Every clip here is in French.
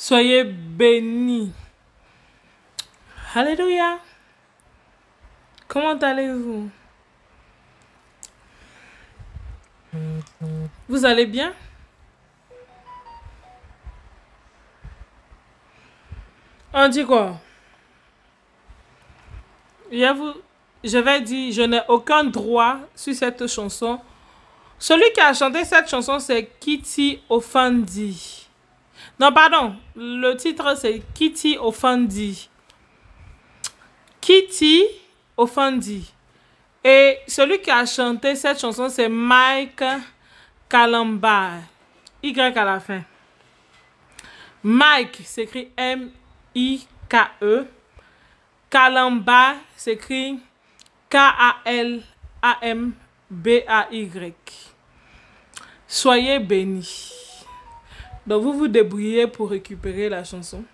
Soyez bénis. Alléluia. Comment allez-vous? Vous allez bien? On dit quoi? Je vais dire, je n'ai aucun droit sur cette chanson Celui qui a chanté cette chanson, c'est Kitty Offandi. Non, pardon. Le titre, c'est Kitty Offandi. Kitty Offandi. Et celui qui a chanté cette chanson, c'est Mike Kalamba. Y à la fin. Mike s'écrit M-I-K-E. Kalamba s'écrit K-A-L-A-M-B-A-Y. Soyez bénis. Donc vous vous débrouillez pour récupérer la chanson.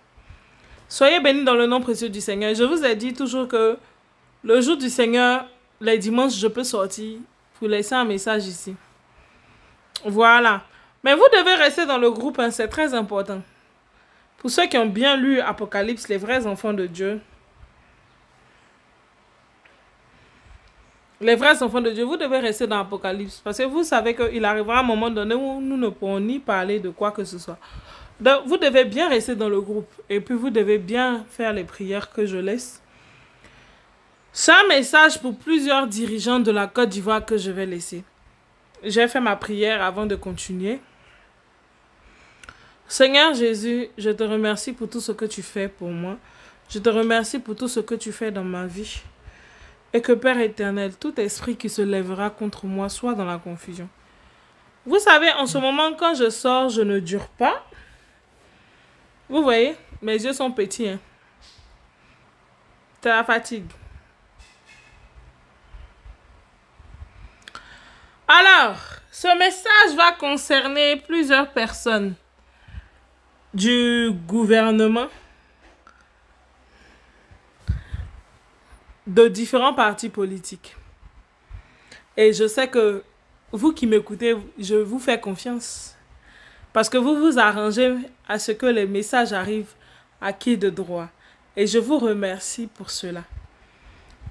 Soyez bénis dans le nom précieux du Seigneur. Je vous ai dit toujours que le jour du Seigneur, les dimanches, je peux sortir pour laisser un message ici. Voilà. Mais vous devez rester dans le groupe, hein, c'est très important. Pour ceux qui ont bien lu Apocalypse, les vrais enfants de Dieu. Les vrais enfants de Dieu, vous devez rester dans l'Apocalypse. Parce que vous savez qu'il arrivera un moment donné où nous ne pourrons ni parler de quoi que ce soit. Donc, vous devez bien rester dans le groupe. Et puis, vous devez bien faire les prières que je laisse. C'est un message pour plusieurs dirigeants de la Côte d'Ivoire que je vais laisser. J'ai fait ma prière avant de continuer. Seigneur Jésus, je te remercie pour tout ce que tu fais pour moi. Je te remercie pour tout ce que tu fais dans ma vie. Et que Père éternel, tout esprit qui se lèvera contre moi soit dans la confusion. Vous savez, en ce moment, quand je sors, je ne dure pas. Vous voyez, mes yeux sont petits. Hein. C'est la fatigue. Alors, ce message va concerner plusieurs personnes du gouvernement, de différents partis politiques. Et je sais que vous qui m'écoutez, je vous fais confiance. Parce que vous vous arrangez à ce que les messages arrivent à qui de droit. Et je vous remercie pour cela.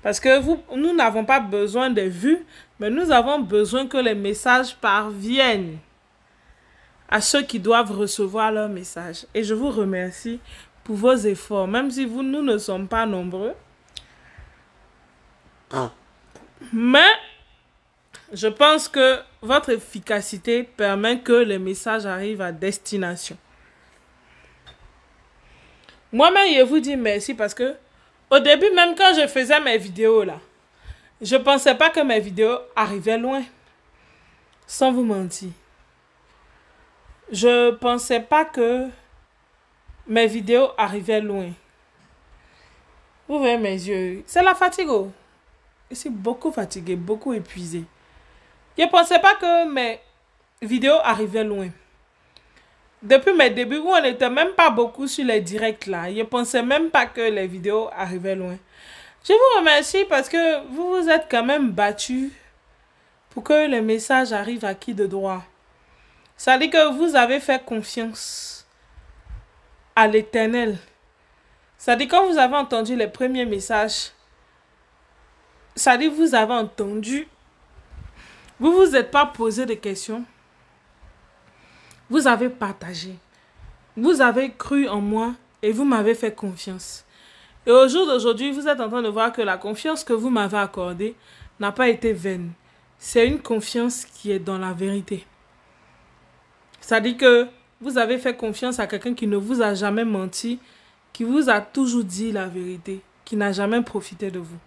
Parce que nous n'avons pas besoin des vues, mais nous avons besoin que les messages parviennent à ceux qui doivent recevoir leur message. Et je vous remercie pour vos efforts. Même si nous ne sommes pas nombreux. Mais je pense que votre efficacité permet que les messages arrivent à destination. Moi-même, je vous dis merci parce que au début, même quand je faisais mes vidéos là, je ne pensais pas que mes vidéos arrivaient loin. Sans vous mentir. Je ne pensais pas que mes vidéos arrivaient loin. Vous voyez mes yeux. C'est la fatigue. Je suis beaucoup fatiguée, beaucoup épuisée. Je ne pensais pas que mes vidéos arrivaient loin. Depuis mes débuts, où on n'était même pas beaucoup sur les directs là, je ne pensais même pas que les vidéos arrivaient loin. Je vous remercie parce que vous vous êtes quand même battus pour que les messages arrivent à qui de droit. Ça dit que vous avez fait confiance à l'Éternel. Ça dit quand vous avez entendu les premiers messages, ça dit vous avez entendu, vous vous êtes pas posé de questions. Vous avez partagé. Vous avez cru en moi et vous m'avez fait confiance. Et au jour d'aujourd'hui, vous êtes en train de voir que la confiance que vous m'avez accordée n'a pas été vaine. C'est une confiance qui est dans la vérité. Ça dit que vous avez fait confiance à quelqu'un qui ne vous a jamais menti, qui vous a toujours dit la vérité, qui n'a jamais profité de vous.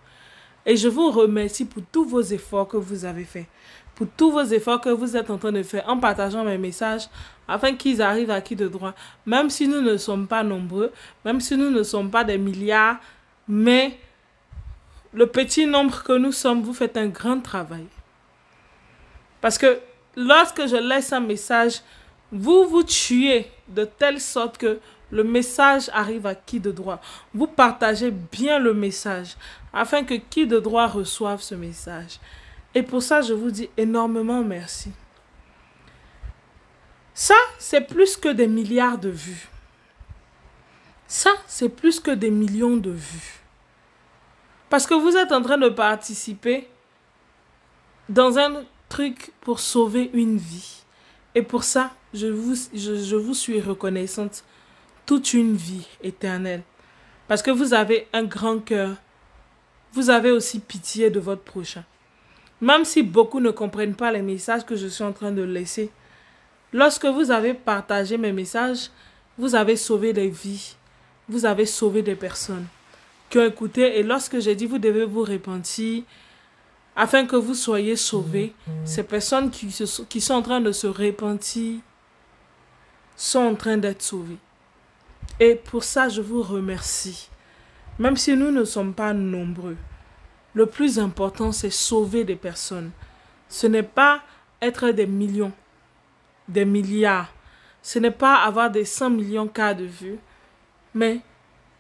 Et je vous remercie pour tous vos efforts que vous avez faits, pour tous vos efforts que vous êtes en train de faire en partageant mes messages afin qu'ils arrivent à qui de droit. Même si nous ne sommes pas nombreux, même si nous ne sommes pas des milliards, mais le petit nombre que nous sommes, vous faites un grand travail. Parce que lorsque je laisse un message, vous vous tuez de telle sorte que le message arrive à qui de droit. Vous partagez bien le message afin que qui de droit reçoive ce message. Et pour ça, je vous dis énormément merci. Ça, c'est plus que des milliards de vues. Ça, c'est plus que des millions de vues. Parce que vous êtes en train de participer dans un truc pour sauver une vie. Et pour ça, je vous suis reconnaissante toute une vie éternelle. Parce que vous avez un grand cœur. Vous avez aussi pitié de votre prochain. Même si beaucoup ne comprennent pas les messages que je suis en train de laisser. Lorsque vous avez partagé mes messages, vous avez sauvé des vies. Vous avez sauvé des personnes qui ont écouté. Et lorsque j'ai dit vous devez vous repentir afin que vous soyez sauvés, ces personnes qui sont en train de se repentir sont en train d'être sauvées. Et pour ça, je vous remercie. Même si nous ne sommes pas nombreux, le plus important, c'est sauver des personnes. Ce n'est pas être des millions, des milliards. Ce n'est pas avoir des 100 millions cas de vues, mais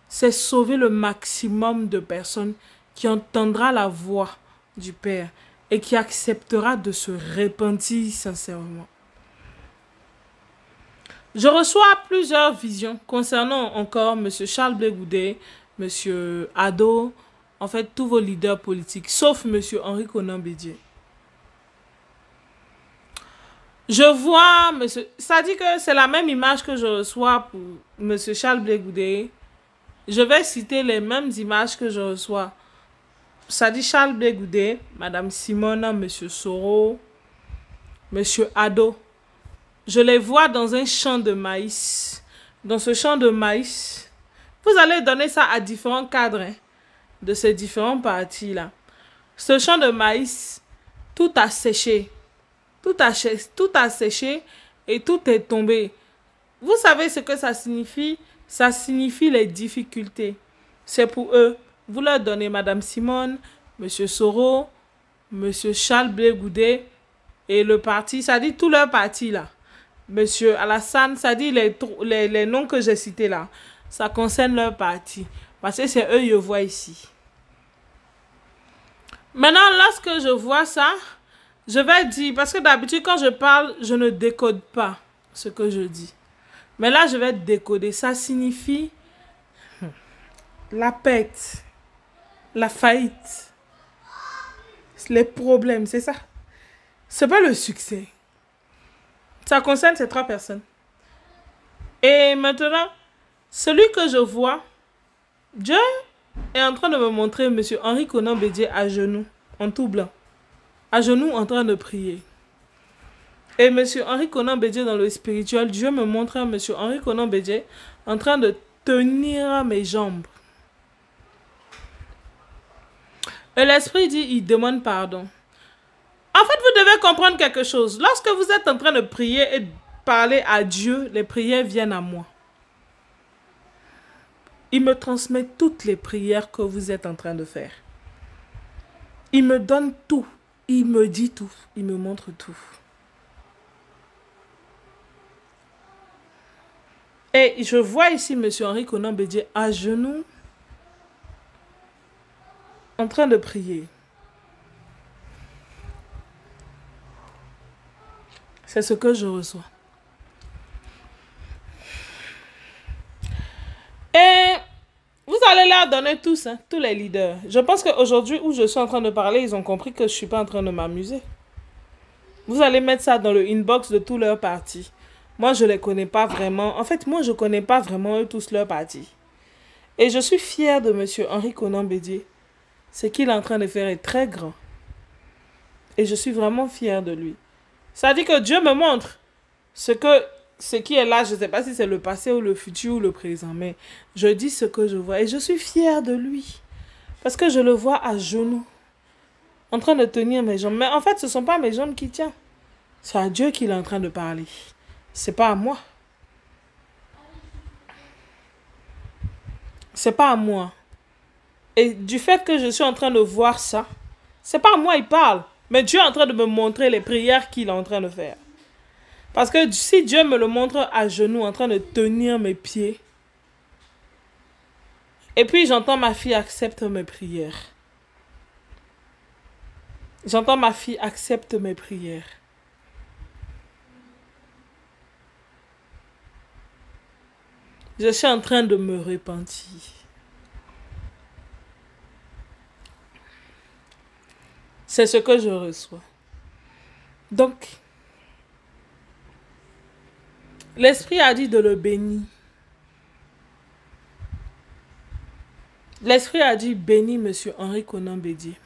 c'est sauver le maximum de personnes qui entendra la voix du Père et qui acceptera de se repentir sincèrement. Je reçois plusieurs visions concernant encore M. Charles Blé Goudé, M. Ado, en fait tous vos leaders politiques, sauf M. Henri Konan Bédié. Je vois, monsieur, ça dit que c'est la même image que je reçois pour M. Charles Blé Goudé. Je vais citer les mêmes images que je reçois. Ça dit Charles Blé Goudé, Mme Simone, M. Soro, M. Ado. Je les vois dans un champ de maïs. Dans ce champ de maïs, vous allez donner ça à différents cadres hein, de ces différents partis-là. Ce champ de maïs, tout a séché. Tout a séché et tout est tombé. Vous savez ce que ça signifie? Ça signifie les difficultés. C'est pour eux. Vous leur donnez Mme Simone, M. Soro, M. Charles Blé Goudé et le parti, ça dit tout leur parti là. M. Alassane, ça dit les noms que j'ai cités là. Ça concerne leur parti. Parce que c'est eux que je vois ici. Maintenant, lorsque je vois ça, je vais dire, parce que d'habitude quand je parle, je ne décode pas ce que je dis. Mais là, je vais décoder. Ça signifie la perte, la faillite, les problèmes, c'est ça. C'est pas le succès. Ça concerne ces trois personnes. Et maintenant, celui que je vois, Dieu est en train de me montrer M. Henri Konan Bédié à genoux, en tout blanc. À genoux, en train de prier. Et M. Henri Konan Bédié dans le spirituel, Dieu me montre M. Henri Konan Bédié en train de tenir mes jambes. Et l'esprit dit, il demande pardon. En fait, vous devez comprendre quelque chose. Lorsque vous êtes en train de prier et de parler à Dieu, les prières viennent à moi. Il me transmet toutes les prières que vous êtes en train de faire. Il me donne tout. Il me dit tout. Il me montre tout. Et je vois ici M. Henri Konan Bédié à genoux, en train de prier. C'est ce que je reçois. Et vous allez leur donner tous, hein, tous les leaders. Je pense qu'aujourd'hui où je suis en train de parler, ils ont compris que je ne suis pas en train de m'amuser. Vous allez mettre ça dans le inbox de tous leurs partis. Moi, je ne les connais pas vraiment. En fait, moi, je ne connais pas vraiment eux tous leurs partis. Et je suis fière de M. Henri Konan Bédié. Ce qu'il est en train de faire est très grand. Et je suis vraiment fière de lui. Ça dit que Dieu me montre ce qui est là. Je ne sais pas si c'est le passé ou le futur ou le présent. Mais je dis ce que je vois. Et je suis fière de lui. Parce que je le vois à genoux. En train de tenir mes jambes. Mais en fait, ce ne sont pas mes jambes qui tiennent. C'est à Dieu qu'il est en train de parler. C'est pas à moi. C'est pas à moi. Et du fait que je suis en train de voir ça, c'est pas à moi il parle. Mais Dieu est en train de me montrer les prières qu'il est en train de faire. Parce que si Dieu me le montre à genoux, en train de tenir mes pieds, et puis j'entends ma fille accepte mes prières. J'entends ma fille accepte mes prières. Je suis en train de me repentir. C'est ce que je reçois. Donc, l'Esprit a dit de le bénir. L'Esprit a dit bénis M. Henri Konan Bédié.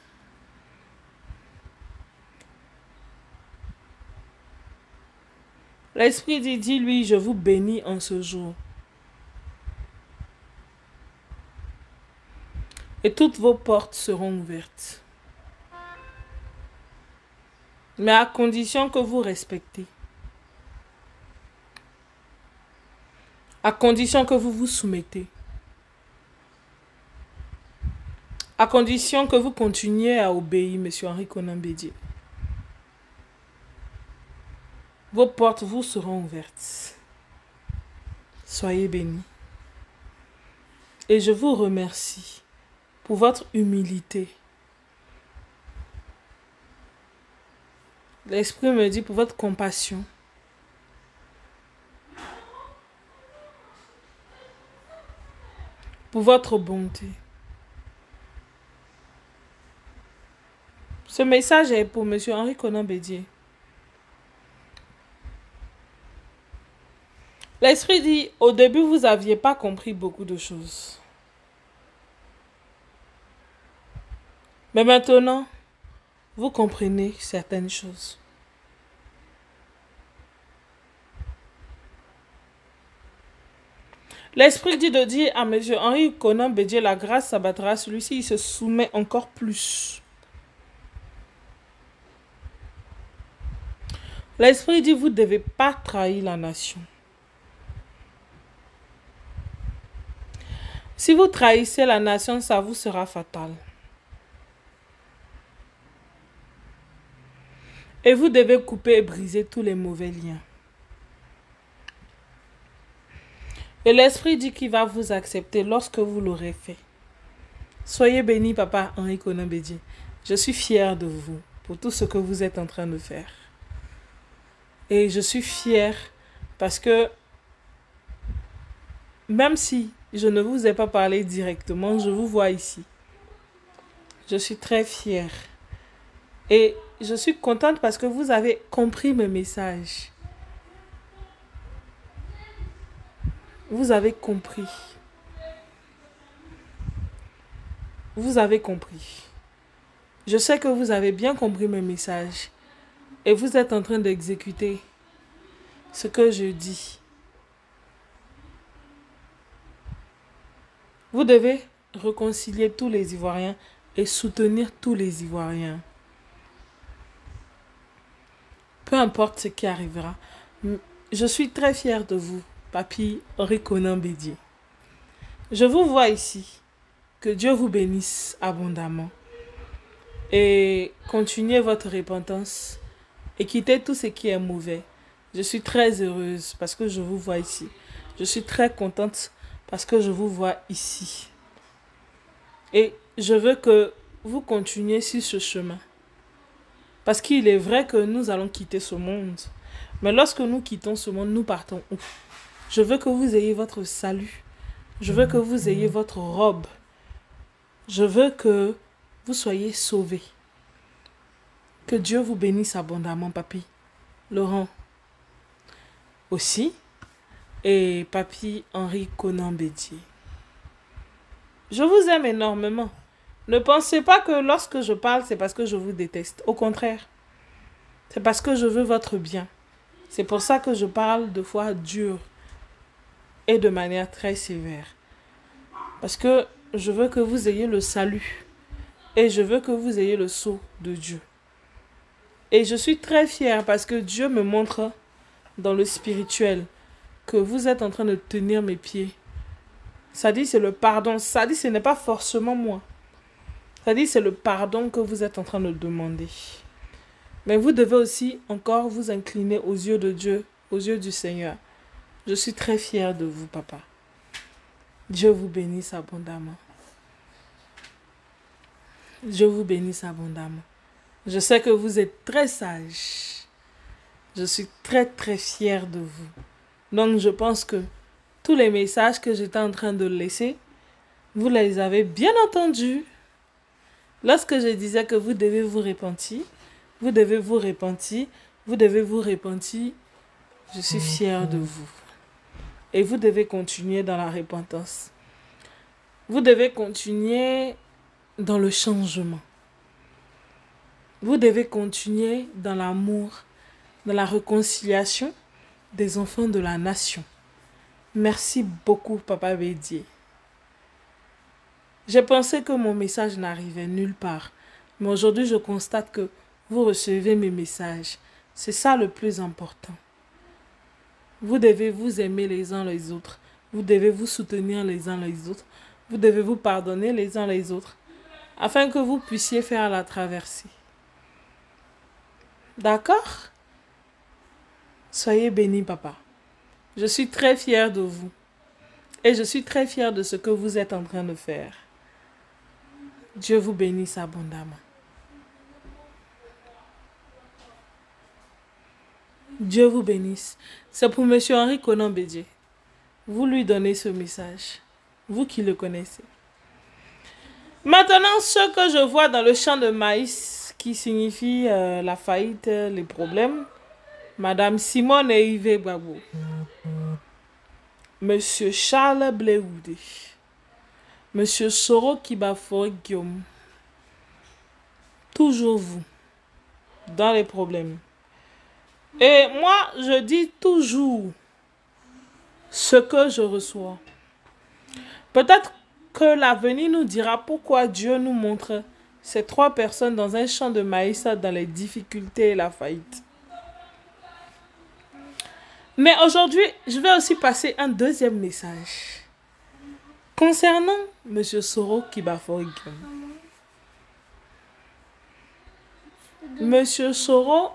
L'Esprit dit, dis-lui, je vous bénis en ce jour. Et toutes vos portes seront ouvertes. Mais à condition que vous respectez. À condition que vous vous soumettez. À condition que vous continuiez à obéir, M. Henri Konan Bédié. Vos portes vous seront ouvertes. Soyez bénis. Et je vous remercie pour votre humilité. L'Esprit me dit pour votre compassion. Pour votre bonté. Ce message est pour M. Henri Konan Bédié. L'Esprit dit, au début, vous n'aviez pas compris beaucoup de choses. Mais maintenant, vous comprenez certaines choses. L'Esprit dit de dire à M. Henri Konan Bédié, la grâce s'abattra sur lui s'il se soumet encore plus. L'Esprit dit, vous ne devez pas trahir la nation. Si vous trahissez la nation, ça vous sera fatal. Et vous devez couper et briser tous les mauvais liens. Et l'Esprit dit qu'il va vous accepter lorsque vous l'aurez fait. Soyez bénis, Papa Henri Konan Bédié. Je suis fière de vous pour tout ce que vous êtes en train de faire. Et je suis fière parce que même si je ne vous ai pas parlé directement, je vous vois ici. Je suis très fière. Et je suis contente parce que vous avez compris mes messages. Vous avez compris. Vous avez compris. Je sais que vous avez bien compris mes messages. Et vous êtes en train d'exécuter ce que je dis. Vous devez réconcilier tous les Ivoiriens et soutenir tous les Ivoiriens. Peu importe ce qui arrivera. Je suis très fière de vous, Papi Henri Konan Bédié. Je vous vois ici. Que Dieu vous bénisse abondamment. Et continuez votre repentance. Et quittez tout ce qui est mauvais. Je suis très heureuse parce que je vous vois ici. Je suis très contente parce que je vous vois ici. Et je veux que vous continuiez sur ce chemin. Parce qu'il est vrai que nous allons quitter ce monde. Mais lorsque nous quittons ce monde, nous partons où? Je veux que vous ayez votre salut. Je veux que vous ayez votre robe. Je veux que vous soyez sauvés. Que Dieu vous bénisse abondamment, Papi. Laurent aussi. Et Papi Henri Konan Bédié. Je vous aime énormément. Ne pensez pas que lorsque je parle, c'est parce que je vous déteste. Au contraire. C'est parce que je veux votre bien. C'est pour ça que je parle de fois dure et de manière très sévère. Parce que je veux que vous ayez le salut. Et je veux que vous ayez le sceau de Dieu. Et je suis très fière parce que Dieu me montre dans le spirituel que vous êtes en train de tenir mes pieds. Ça dit c'est le pardon. Ça dit ce n'est pas forcément moi. Ça dit c'est le pardon que vous êtes en train de demander. Mais vous devez aussi encore vous incliner aux yeux de Dieu, aux yeux du Seigneur. Je suis très fière de vous, Papa. Dieu vous bénisse abondamment. Dieu vous bénisse abondamment. Je sais que vous êtes très sage. Je suis très très fière de vous. Donc je pense que tous les messages que j'étais en train de laisser, vous les avez bien entendus. Lorsque je disais que vous devez vous repentir, vous devez vous repentir, vous devez vous repentir, je suis fière de vous. Et vous devez continuer dans la repentance. Vous devez continuer dans le changement. Vous devez continuer dans l'amour, dans la réconciliation des enfants de la nation. Merci beaucoup, Papa Bédier. J'ai pensé que mon message n'arrivait nulle part. Mais aujourd'hui, je constate que vous recevez mes messages. C'est ça le plus important. Vous devez vous aimer les uns les autres. Vous devez vous soutenir les uns les autres. Vous devez vous pardonner les uns les autres. Afin que vous puissiez faire la traversée. D'accord? Soyez bénis, papa. Je suis très fière de vous. Et je suis très fière de ce que vous êtes en train de faire. Dieu vous bénisse abondamment. Dieu vous bénisse. C'est pour M. Henri Conan Bédier. Vous lui donnez ce message. Vous qui le connaissez. Maintenant, ce que je vois dans le champ de maïs, qui signifie la faillite, les problèmes, Madame Simone et Yves Gbagbo, Monsieur Charles Blehoudé, Monsieur Soro Kibafo Guillaume, toujours vous, dans les problèmes. Et moi, je dis toujours ce que je reçois. Peut-être que l'avenir nous dira pourquoi Dieu nous montre ces 3 personnes dans un champ de maïs dans les difficultés et la faillite. Mais aujourd'hui, je vais aussi passer un deuxième message concernant M. Soro Kibafo Guillaume. M. Soro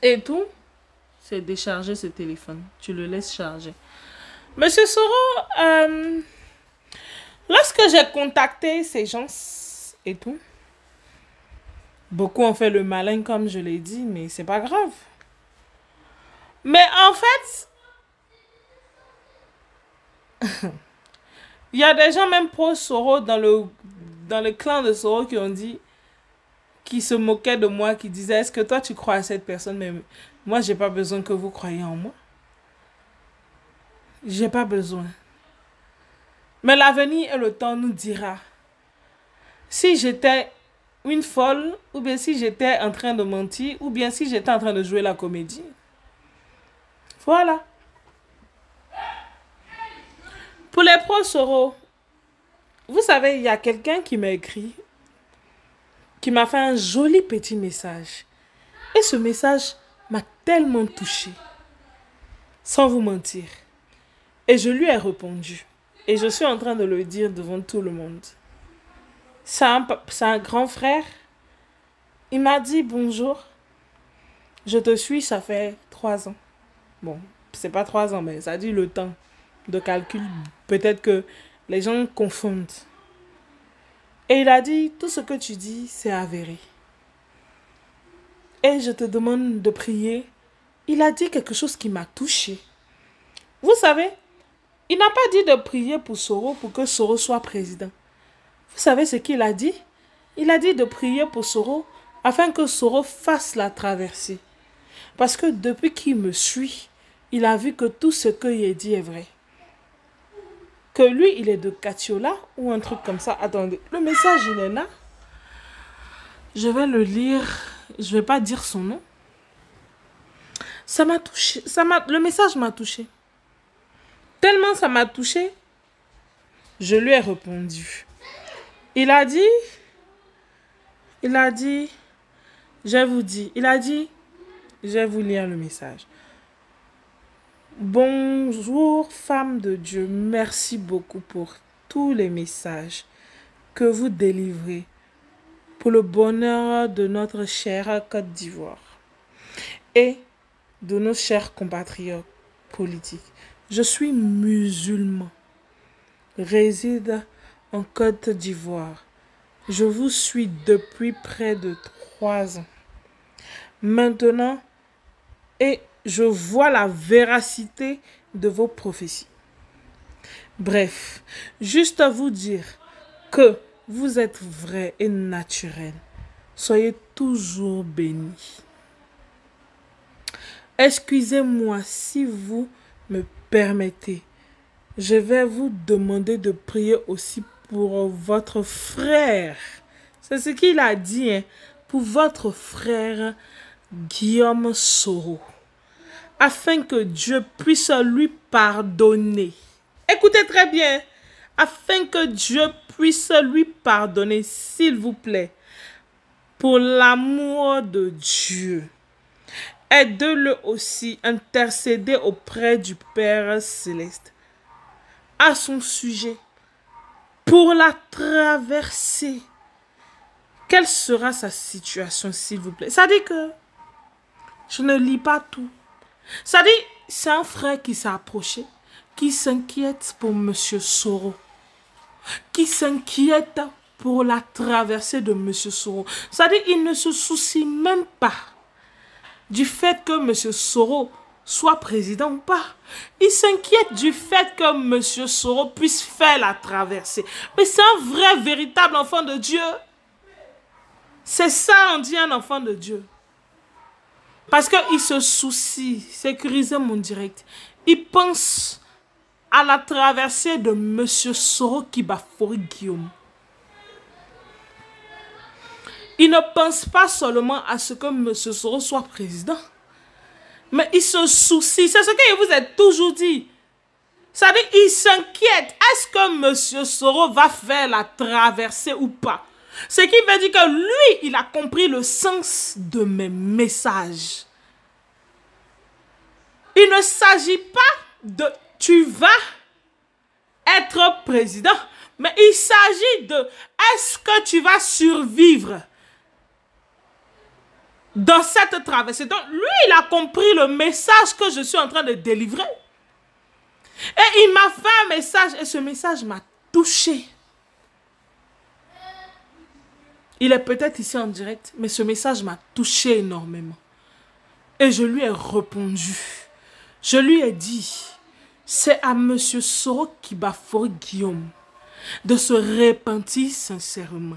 et tout, c'est décharger ce téléphone. Tu le laisses charger. M. Soro, lorsque j'ai contacté ces gens et tout, beaucoup ont fait le malin comme je l'ai dit, mais c'est pas grave. Mais en fait, il y a des gens même pro Soro dans le clan de Soro qui ont dit, qui se moquaient de moi, qui disaient, est-ce que toi tu crois à cette personne? Mais moi, j'ai pas besoin que vous croyiez en moi. J'ai pas besoin. Mais l'avenir et le temps nous dira si j'étais une folle, ou bien si j'étais en train de mentir, ou bien si j'étais en train de jouer la comédie. Voilà. Pour les pros Soro, vous savez, il y a quelqu'un qui m'a écrit, qui m'a fait un joli petit message. Et ce message m'a tellement touchée, sans vous mentir. Et je lui ai répondu. Et je suis en train de le dire devant tout le monde. C'est un grand frère. Il m'a dit bonjour. Je te suis, ça fait 3 ans. Bon, c'est pas 3 ans, mais ça dit le temps de calcul. Peut-être que les gens confondent. Et il a dit, tout ce que tu dis, c'est avéré. Et je te demande de prier. Il a dit quelque chose qui m'a touchée. Vous savez, il n'a pas dit de prier pour Soro, pour que Soro soit président. Vous savez ce qu'il a dit? Il a dit de prier pour Soro, afin que Soro fasse la traversée. Parce que depuis qu'il me suit, il a vu que tout ce qu'il a dit est vrai. Que lui, il est de Katiola ou un truc comme ça. Attendez, le message, il est là. Je vais le lire. Je ne vais pas dire son nom. Ça m'a touché. Le message m'a touché. Tellement ça m'a touché, je lui ai répondu. Il a dit, je vais vous lire le message. Bonjour, femme de Dieu, merci beaucoup pour tous les messages que vous délivrez pour le bonheur de notre chère Côte d'Ivoire et de nos chers compatriotes politiques. Je suis musulman, réside en Côte d'Ivoire. Je vous suis depuis près de 3 ans. Maintenant, et je vois la véracité de vos prophéties. Bref, juste à vous dire que vous êtes vrai et naturel. Soyez toujours bénis. Excusez-moi si vous me permettez. Je vais vous demander de prier aussi pour votre frère. C'est ce qu'il a dit, hein, pour votre frère Guillaume Soro. afin que Dieu puisse lui pardonner. Écoutez très bien. Afin que Dieu puisse lui pardonner, s'il vous plaît, pour l'amour de Dieu. Aide-le aussi à intercéder auprès du Père Céleste à son sujet pour la traverser. Quelle sera sa situation, s'il vous plaît? Ça dit que je ne lis pas tout. Ça dit, c'est un frère qui s'est approché, qui s'inquiète pour Monsieur Soro, qui s'inquiète pour la traversée de Monsieur Soro. Ça dit, il ne se soucie même pas du fait que Monsieur Soro soit président ou pas. Il s'inquiète du fait que Monsieur Soro puisse faire la traversée. Mais c'est un vrai, véritable enfant de Dieu. C'est ça, on dit un enfant de Dieu. Parce qu'il se soucie, sécuriser mon direct. Il pense à la traversée de Monsieur Soro Kibafori Guillaume. Il ne pense pas seulement à ce que Monsieur Soro soit président. Mais il se soucie. C'est ce que je vous ai toujours dit. Ça veut dire qu'il s'inquiète. Est-ce que Monsieur Soro va faire la traversée ou pas? Ce qui veut dire que lui, il a compris le sens de mes messages. Il ne s'agit pas de tu vas être président, mais il s'agit de est-ce que tu vas survivre dans cette traversée. Donc lui, il a compris le message que je suis en train de délivrer. Et il m'a fait un message et ce message m'a touché. Il est peut-être ici en direct, mais ce message m'a touché énormément. Et je lui ai répondu. Je lui ai dit, c'est à Monsieur Soro Kibafori Guillaume de se repentir sincèrement.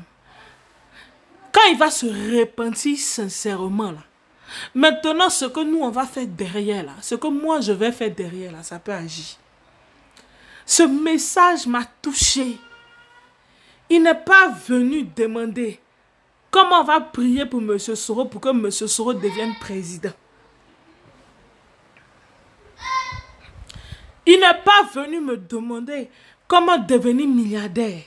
Quand il va se repentir sincèrement, là, maintenant ce que nous on va faire derrière, là, ce que moi je vais faire derrière, là, ça peut agir. Ce message m'a touché. Il n'est pas venu demander comment on va prier pour Monsieur Soro pour que Monsieur Soro devienne président. Il n'est pas venu me demander comment devenir milliardaire.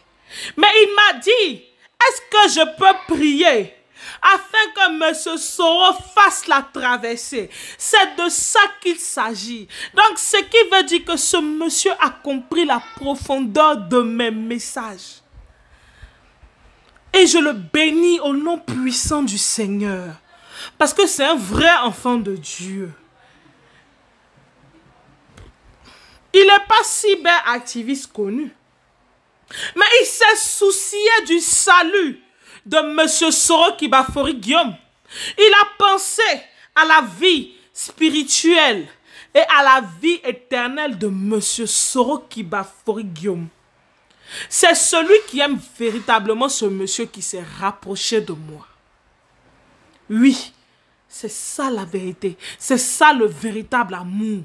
Mais il m'a dit, est-ce que je peux prier afin que Monsieur Soro fasse la traversée? C'est de ça qu'il s'agit. Donc, ce qui veut dire que ce monsieur a compris la profondeur de mes messages. Et je le bénis au nom puissant du Seigneur. Parce que c'est un vrai enfant de Dieu. Il n'est pas cyberactiviste connu. Mais il s'est soucié du salut de Monsieur Soro Kibafori Guillaume. Il a pensé à la vie spirituelle et à la vie éternelle de Monsieur Soro Kibafori Guillaume. C'est celui qui aime véritablement ce monsieur qui s'est rapproché de moi. Oui, c'est ça la vérité. C'est ça le véritable amour.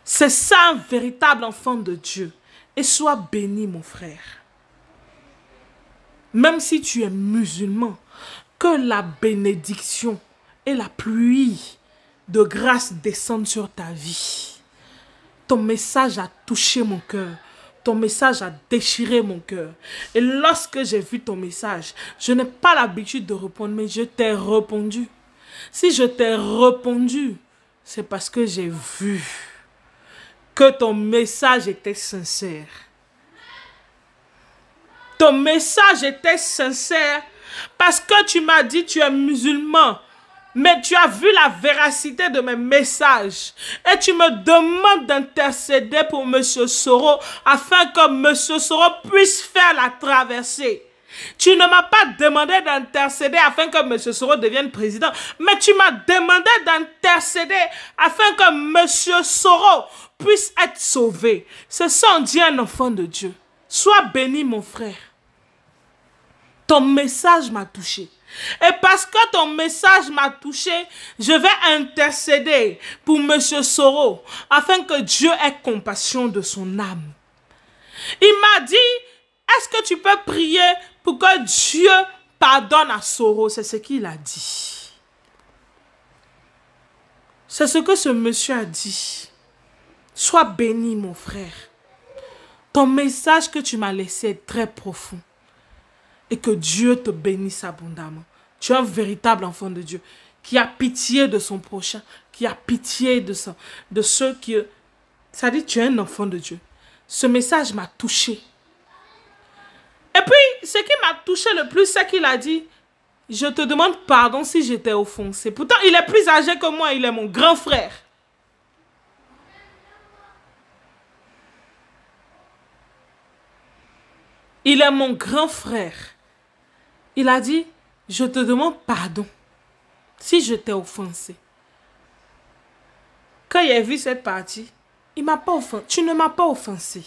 C'est ça un véritable enfant de Dieu. Et sois béni, mon frère. Même si tu es musulman, que la bénédiction et la pluie de grâce descendent sur ta vie. Ton message a touché mon cœur. Ton message a déchiré mon cœur. Et lorsque j'ai vu ton message, je n'ai pas l'habitude de répondre, mais je t'ai répondu. Si je t'ai répondu, c'est parce que j'ai vu que ton message était sincère. Ton message était sincère parce que tu m'as dit tu es musulman. Mais tu as vu la véracité de mes messages. Et tu me demandes d'intercéder pour Monsieur Soro afin que Monsieur Soro puisse faire la traversée. Tu ne m'as pas demandé d'intercéder afin que Monsieur Soro devienne président. Mais tu m'as demandé d'intercéder afin que Monsieur Soro puisse être sauvé. C'est ça, on dit un enfant de Dieu. Sois béni, mon frère. Ton message m'a touché. Et parce que ton message m'a touché, je vais intercéder pour Monsieur Soro afin que Dieu ait compassion de son âme. Il m'a dit, est-ce que tu peux prier pour que Dieu pardonne à Soro? C'est ce qu'il a dit. C'est ce que ce monsieur a dit. Sois béni, mon frère. Ton message que tu m'as laissé est très profond. Et que Dieu te bénisse abondamment. Tu es un véritable enfant de Dieu qui a pitié de son prochain, qui a pitié de ceux qui... Ça dit, tu es un enfant de Dieu. Ce message m'a touché. Et puis, ce qui m'a touché le plus, c'est qu'il a dit, je te demande pardon si j'étais offensé. Pourtant, il est plus âgé que moi, il est mon grand frère. Il est mon grand frère. Il a dit, je te demande pardon si je t'ai offensé. Quand il a vu cette partie, il m'a pas offensé. Tu ne m'as pas offensé.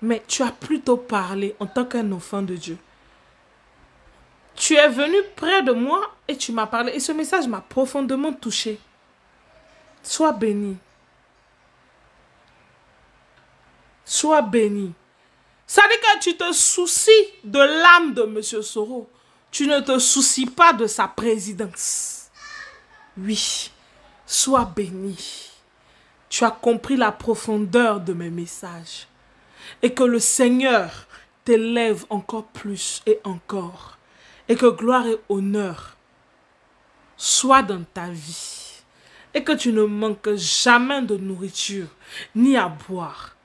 Mais tu as plutôt parlé en tant qu'un enfant de Dieu. Tu es venu près de moi et tu m'as parlé. Et ce message m'a profondément touché. Sois béni. Sois béni. Ça dit que tu te soucies de l'âme de M. Soro. Tu ne te soucies pas de sa présidence. Oui, sois béni. Tu as compris la profondeur de mes messages. Et que le Seigneur t'élève encore plus et encore. Et que gloire et honneur soient dans ta vie. Et que tu ne manques jamais de nourriture, ni à boire.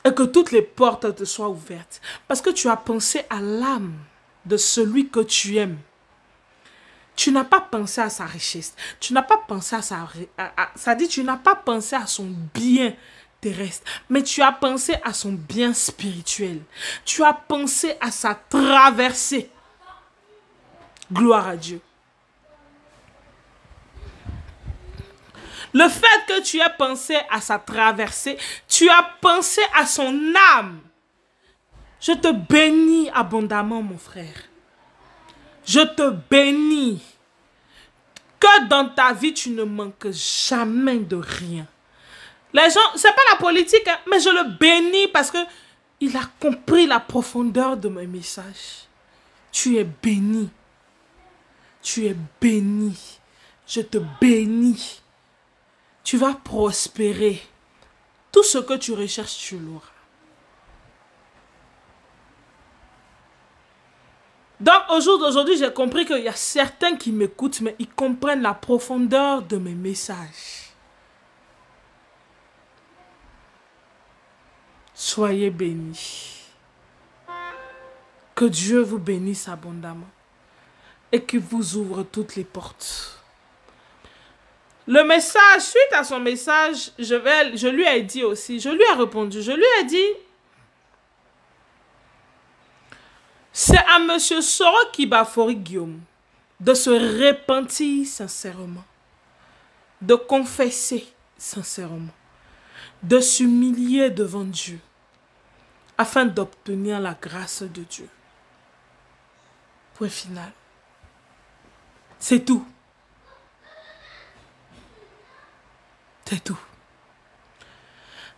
Et que toutes les portes te soient ouvertes. Parce que tu as pensé à l'âme de celui que tu aimes. Tu n'as pas pensé à sa richesse. Tu n'as pas pensé à ça dit, tu n'as pas pensé à son bien terrestre. Mais tu as pensé à son bien spirituel. Tu as pensé à sa traversée. Gloire à Dieu. Le fait que tu aies pensé à sa traversée, tu as pensé à son âme. Je te bénis abondamment, mon frère. Je te bénis. Que dans ta vie, tu ne manques jamais de rien. Les gens, c'est pas la politique, hein, mais je le bénis parce que il a compris la profondeur de mes messages. Tu es béni. Tu es béni. Je te bénis. Tu vas prospérer. Tout ce que tu recherches, tu l'auras. Donc, au jour d'aujourd'hui, j'ai compris qu'il y a certains qui m'écoutent, mais ils comprennent la profondeur de mes messages. Soyez bénis. Que Dieu vous bénisse abondamment et qu'il vous ouvre toutes les portes. Le message, suite à son message, je lui ai dit aussi, je lui ai répondu, je lui ai dit, c'est à M. Soro Kibafori Guillaume de se repentir sincèrement, de confesser sincèrement, de s'humilier devant Dieu, afin d'obtenir la grâce de Dieu. Point final. C'est tout. C'est tout.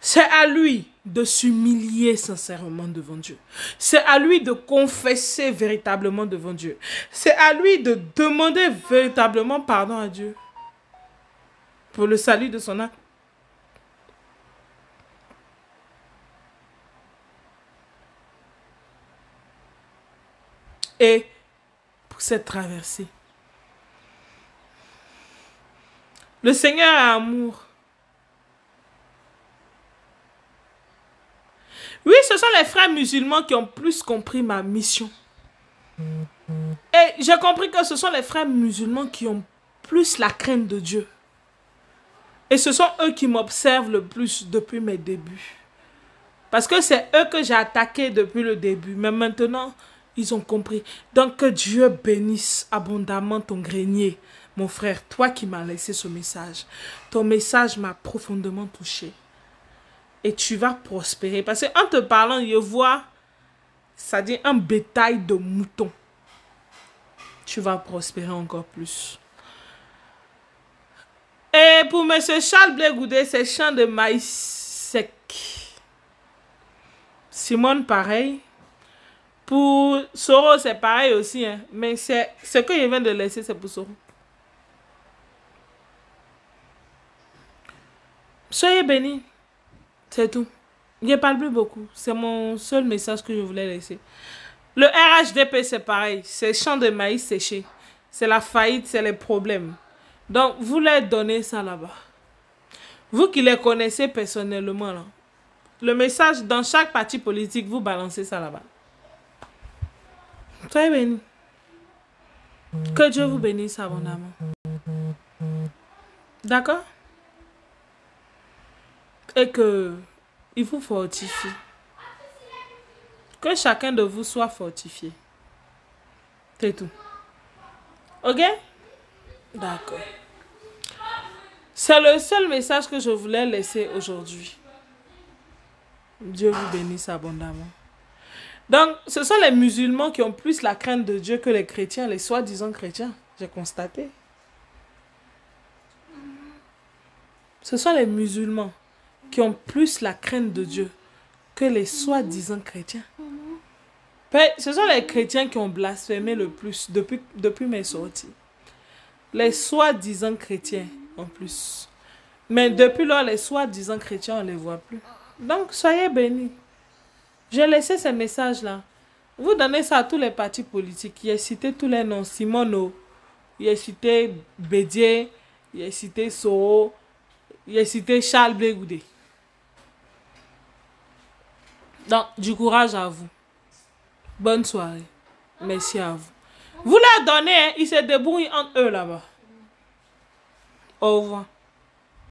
C'est à lui de s'humilier sincèrement devant Dieu. C'est à lui de confesser véritablement devant Dieu. C'est à lui de demander véritablement pardon à Dieu pour le salut de son âme. Et pour cette traversée. Le Seigneur est amour. Oui, ce sont les frères musulmans qui ont plus compris ma mission. Et j'ai compris que ce sont les frères musulmans qui ont plus la crainte de Dieu. Et ce sont eux qui m'observent le plus depuis mes débuts. Parce que c'est eux que j'ai attaqués depuis le début. Mais maintenant, ils ont compris. Donc que Dieu bénisse abondamment ton grenier. Mon frère, toi qui m'as laissé ce message. Ton message m'a profondément touché. Et tu vas prospérer. Parce qu'en te parlant, je vois, ça dit un bétail de moutons. Tu vas prospérer encore plus. Et pour M. Charles Blé Goudé, c'est champ de maïs sec. Simone, pareil. Pour Soro, c'est pareil aussi. Hein. Mais c'est ce que je viens de laisser, c'est pour Soro. Soyez bénis. C'est tout. Je parle plus beaucoup. C'est mon seul message que je voulais laisser. Le RHDP, c'est pareil. C'est champ de maïs séché. C'est la faillite, c'est les problèmes. Donc, vous leur donnez ça là-bas. Vous qui les connaissez personnellement, là, le message dans chaque parti politique, vous balancez ça là-bas. Soyez bénis. Que Dieu vous bénisse abondamment. D'accord? Et que il vous fortifie. Que chacun de vous soit fortifié. C'est tout. Ok? D'accord. C'est le seul message que je voulais laisser aujourd'hui. Dieu vous bénisse abondamment. Donc, ce sont les musulmans qui ont plus la crainte de Dieu que les chrétiens, les soi-disant chrétiens. J'ai constaté. Ce sont les musulmans qui ont plus la crainte de Dieu que les soi-disant chrétiens. Ce sont les chrétiens qui ont blasphémé le plus depuis mes sorties. Les soi-disant chrétiens en plus. Mais depuis lors, les soi-disant chrétiens, on ne les voit plus. Donc, soyez bénis. J'ai laissé ce message-là. Vous donnez ça à tous les partis politiques. Il a cité tous les noms. Simono, il a cité Bédier, il a cité Soro, il a cité Charles Blé Goudé. Donc, du courage à vous. Bonne soirée. Merci à vous. Vous leur donnez, hein, ils se débrouillent entre eux là-bas. Au revoir.